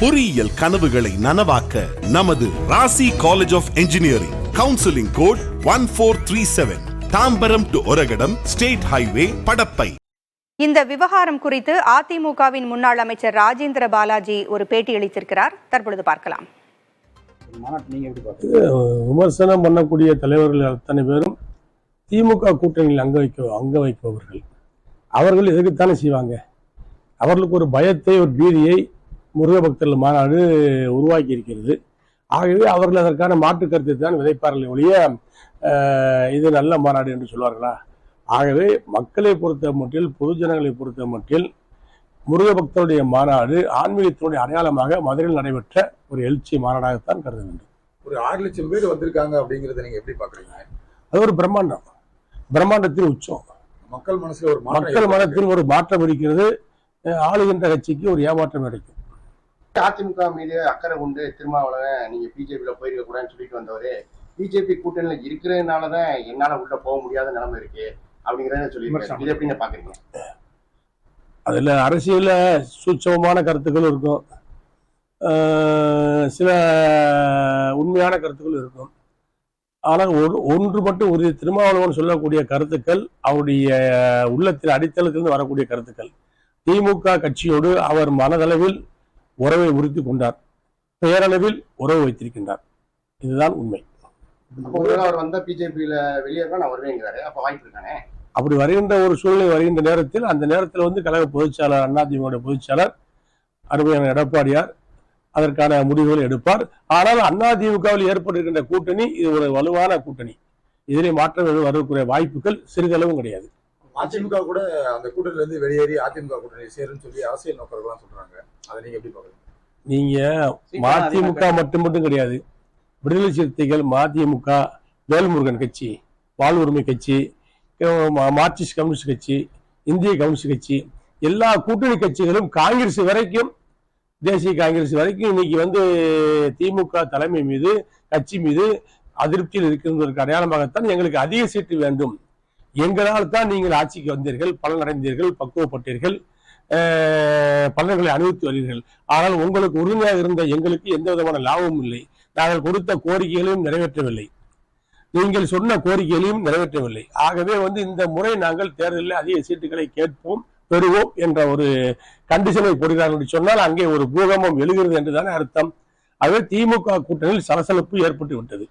பொறியியல் கனவுகளை நனவாக்க நமது ராசி college of engineering counselling code 1437 Tambaram to Oragadam state highway Padappai. இந்த விவகாரம் குறித்து அதிமுகவின் முன்னாள் அமைச்சர் ராஜேந்திர பாலாஜி ஒரு பேட்டி அளித்திருக்கிறார். தற்பொழுது பார்க்கலாம். விமர்சனம் பண்ணக்கூடிய தலைவர்கள் அத்தனை பேரும் திமுக கூட்டணியில் அங்க வைப்பவர்கள். அவர்கள் எதுக்குத்தானே செய்வாங்க? அவர்களுக்கு ஒரு பயத்தை, ஒரு பீதியை முருக பக்தர்கள் மாநாடு உருவாக்கி இருக்கிறது. ஆகவே அவர்கள் அதற்கான மாற்று கருத்தை தான் விதைப்பார்கள் ஒழிய இது நல்ல மாநாடு என்று சொல்வார்களா? ஆகவே மக்களை பொறுத்த மட்டில், பொதுஜனங்களை பொறுத்த மட்டில் முருக பக்தருடைய மாநாடு ஆன்மீகத்தினுடைய அடையாளமாக மதுரையில் நடைபெற்ற ஒரு எழுச்சி மாநாடாகத்தான் கருத வேண்டும். ஒரு 6 லட்சம் பேர் வந்திருக்காங்க அப்படிங்கறத நீங்க எப்படி பாக்குறீங்க? அது ஒரு பிரம்மாண்டத்தின் உச்சம். மக்கள் மனசுல ஒரு மக்கள் மனத்தில் ஒரு மாற்றம் இருக்கிறது. ஆளுகின்ற கட்சிக்கு ஒரு ஏமாற்றம் கிடைக்கும். அதிமுக மீது அக்கறை கொண்டு திருமாவளவன் நீங்க பிஜேபியில போயிருக்க கூடாதுன்னு சொல்லிட்டு வந்தவரு பிஜேபி கூட்டணியில இருக்கிறதுனாலதான் என்னால உள்ள போக முடியாத நிலைமை இருக்கு அப்படிங்கறத சொல்லியிருக்காரு. இதை எப்படி பாக்குறீங்க? அதுல அரசியல சூட்சமமான கருத்துக்கள் இருக்கும், சில உண்மையான கருத்துக்கள் இருக்கும். ஆனால் ஒன்று மட்டும் உறுதி, திருமாவளவன் சொல்லக்கூடிய கருத்துக்கள் அவருடைய உள்ளத்தின் அடித்தளத்திலிருந்து வரக்கூடிய கருத்துக்கள். திமுக கட்சியோடு அவர் மனதளவில் உறவை உறுதி கொண்டார், பெயரளவில் உறவு வைத்திருக்கின்றார். இதுதான் உண்மை. அவர் வந்தா பிஜேபியில வெளியேறா நான் வருவேங்கிறாரு. அப்ப வாய்ப்பு இருக்கானே. அப்படி வருகின்ற ஒரு சூழ்நிலை வருகின்ற நேரத்தில், அந்த நேரத்தில் கழக பொதுச்செயலாளர், அதிமுக பொதுச்செயலாளர் அருமையான எடப்பாடியார் அதற்கான முடிவுகளை எடுப்பார். ஆனால் அதிமுகவில் ஏற்பட்டிருக்கின்ற கூட்டணி இது ஒரு வலுவான கூட்டணி. இதிலே மாற்றம் வரக்கூடிய வாய்ப்புகள் சிறிதளவும் கிடையாது. அதிமுக கூட அந்த கூட்டணியில இருந்து வெளியேறி அதிமுக கூட்டணி சேருன்னு சொல்லி அரசியல் நோக்கர்கள்லாம் சொல்றாங்க. அதை நீங்க எப்படி பாக்குறீங்க? நீங்க மதிமுக மட்டும் கிடையாது, விடுதலை சிறுத்தைகள், மதிமுக, வேல்முருகன் கட்சி, வாழ்வுரிமை கட்சி, மார்க்சிஸ்ட் கம்யூனிஸ்ட் கட்சி, இந்திய கம்யூனிஸ்ட் கட்சி, எல்லா கூட்டணி கட்சிகளும் காங்கிரஸ் வரைக்கும், தேசிய காங்கிரஸ் வரைக்கும் இன்னைக்கு திமுக தலைமை மீது, கட்சி மீது அதிருப்தியில் இருக்கின்றதற்கு அடையாளமாகத்தான் எங்களுக்கு அதிக சீட்டு வேண்டும், எங்களால் தான் நீங்கள் ஆட்சிக்கு வந்தீர்கள், பலனடைந்தீர்கள், பக்குவப்பட்டீர்கள், பலன்களை அனுபவித்து வருவீர்கள். ஆனால் உங்களுக்கு உறுதியாக இருந்த எங்களுக்கு எந்த விதமான லாபமும் இல்லை. நாங்கள் கொடுத்த கோரிக்கைகளையும் நிறைவேற்றவில்லை, நீங்கள் சொன்ன கோரிக்கைகளையும் நிறைவேற்றவில்லை. ஆகவே இந்த முறை நாங்கள் தேர்தலில் அதிக சீட்டுகளை கேட்போம், பெறுவோம் என்ற ஒரு கண்டிஷனை போடுகிறார்கள் என்று சொன்னால் அங்கே ஒரு பூகம்பம் எழுகிறது என்றுதானே அர்த்தம். ஆகவே திமுக கூட்டணியில் சலசலப்பு ஏற்பட்டு விட்டது,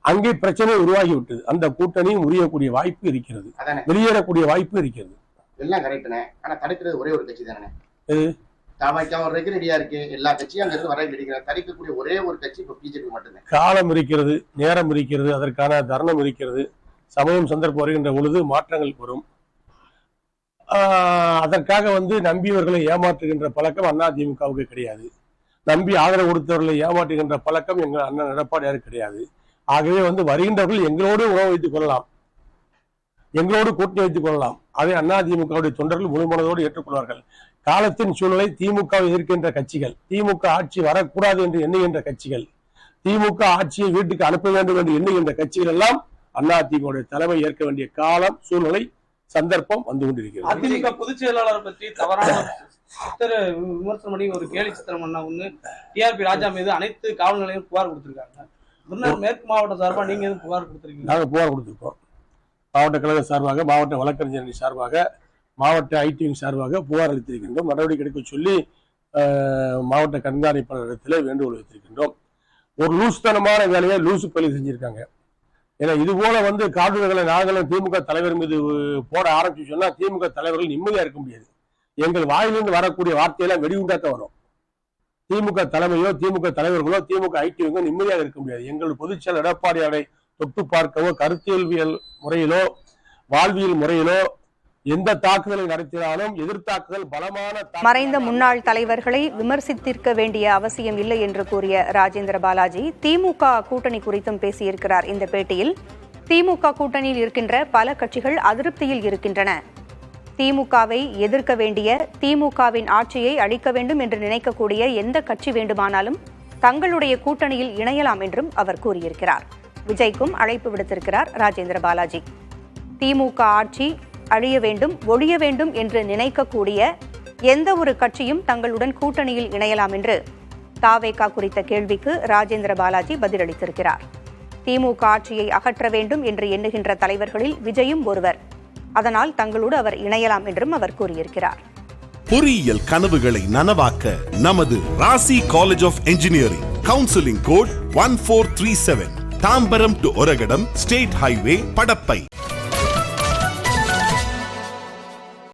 அங்கே பிரச்சனை உருவாகிவிட்டது. அந்த கூட்டணியும் முறியக்கூடிய வாய்ப்பு இருக்கிறது, வெளியேறக்கூடிய வாய்ப்பு இருக்கிறது. எல்லாம் கரெக்ட்னே. ஆனா தடுக்கிறது ஒரே ஒரு கட்சி தானே. தமாக்கா வர்றதுக்கு ரெடியா இருக்கு, எல்லா கட்சியும் அங்க இருந்து வர ரெடியா. தடுக்கக்கூடிய ஒரே ஒரு கட்சி இப்ப பிஜேபி மட்டும்தான். காலம் இருக்கிறது, நேரம் இருக்கிறது, அதற்கான தருணம் இருக்கிறது. சமயம் சந்தர்ப்பம் வருகின்ற பொழுது மாற்றங்கள் வரும். அதற்காக நம்பியவர்களை ஏமாற்றுகின்ற பழக்கம் அதிமுகவுக்கு கிடையாது. நம்பி ஆதரவு கொடுத்தவர்களை ஏமாற்றுகின்ற பழக்கம் எங்கள் அண்ணன் எடப்பாடியாருக்கு கிடையாது. ஆகவே வருகின்றவர்கள் எங்களோடு உறவு வைத்துக் கொள்ளலாம், எங்களோடு கூட்டணி வைத்துக் கொள்ளலாம். அதை அதிமுகவுடைய தொண்டர்கள் முழுமனதோடு ஏற்றுக்கொள்வார்கள். காலத்தின் சூழலை திமுக எதிர்க்கின்ற கட்சிகள், திமுக ஆட்சி வரக்கூடாது என்று எண்ணுகின்ற கட்சிகள், திமுக ஆட்சியை வீட்டுக்கு அனுப்ப வேண்டும் என்று எண்ணுகின்ற கட்சிகள் எல்லாம் அதிமுக தலைமை ஏற்க வேண்டிய காலம், சூழ்நிலை, சந்தர்ப்பம் வந்து கொண்டிருக்கிறது. அதிமுக பொதுச் செயலாளர் பற்றி தவறான விமர்சனம் பண்ணி ஒரு கேலி சித்திரம் பண்ண டிஆர்பி ராஜா மீது அனைத்து காவல் நிலையம் புகார் கொடுத்திருக்காங்க. மேற்கு மாவட்ட சார்பா நீங்க எதுவும் புகார் கொடுத்திருக்கீங்க? நாங்கள் புகார் கொடுத்திருக்கோம். மாவட்ட கழக சார்பாக, மாவட்ட வழக்கறிஞர் சார்பாக, மாவட்ட ஐடி சார்பாக புகார் அளித்திருக்கின்றோம். நடவடிக்கை எடுக்க சொல்லி மாவட்ட கண்காணிப்பாளரிடத்தில் வேண்டுகோள் வைத்திருக்கின்றோம். ஒரு லூசுத்தனமான வேலையை லூசு பள்ளி செஞ்சிருக்காங்க. ஏன்னா இது போல காடுகளை நாங்களும் திமுக தலைவர் மீது போட ஆரம்பிச்சு சொன்னா திமுக தலைவர்கள் நிம்மதியா இருக்க முடியாது. எங்கள் வாயிலிருந்து வரக்கூடிய வார்த்தையெல்லாம் வெடிகுண்டாக்க வரும். திமுக தலைமையோ, திமுக தலைவர்களோ, திமுக ஐடியோ நிம்மதியாக இருக்க முடியாது. எங்கள் பொதுச்செயலர் எடப்பாடியாரை தொட்டு பார்க்கவோ, கருத்தியல்வியல் முறையிலோ, வாழ்வியல் முறையிலோ எந்த தாக்குதலை நடத்தினாலும் எதிர்த்தாக்குதல் பலமான. மறைந்த முன்னாள் தலைவர்களை விமர்சித்திருக்க வேண்டிய அவசியம் இல்லை என்று கூறிய ராஜேந்திர பாலாஜி திமுக கூட்டணி குறித்தும் பேசியிருக்கிறார். இந்த பேட்டியில் திமுக கூட்டணியில் இருக்கின்ற பல கட்சிகள் அதிருப்தியில் இருக்கின்றன, திமுகவை எதிர்க்க வேண்டிய, திமுகவின் ஆட்சியை அழிக்க வேண்டும் என்று நினைக்கக்கூடிய எந்த கட்சி வேண்டுமானாலும் தங்களுடைய கூட்டணியில் இணையலாம் என்றும் அவர் கூறியிருக்கிறார். விஜய்க்கும் அழைப்பு விடுத்திருக்கிறார் ராஜேந்திர பாலாஜி. திமுக ஆட்சி அழிய வேண்டும், ஒழிய வேண்டும் என்று நினைக்கக்கூடிய எந்த ஒரு கட்சியும் தங்களுடன் கூட்டணியில் இணையலாம் என்று தாவேகா குறித்த கேள்விக்கு ராஜேந்திர பாலாஜி பதிலளித்திருக்கிறார். திமுக ஆட்சியை அகற்ற வேண்டும் என்று எண்ணுகின்ற தலைவர்களில் விஜயும் ஒருவர். அதனால் தங்களோடு அவர் இணையலாம் என்றும் அவர் கூறியிருக்கிறார். பொறியியல் கனவுகளை நனவாக்க நமது ராசி college of engineering counselling code 1437 Tambaram to Oragadam state highway Padappai.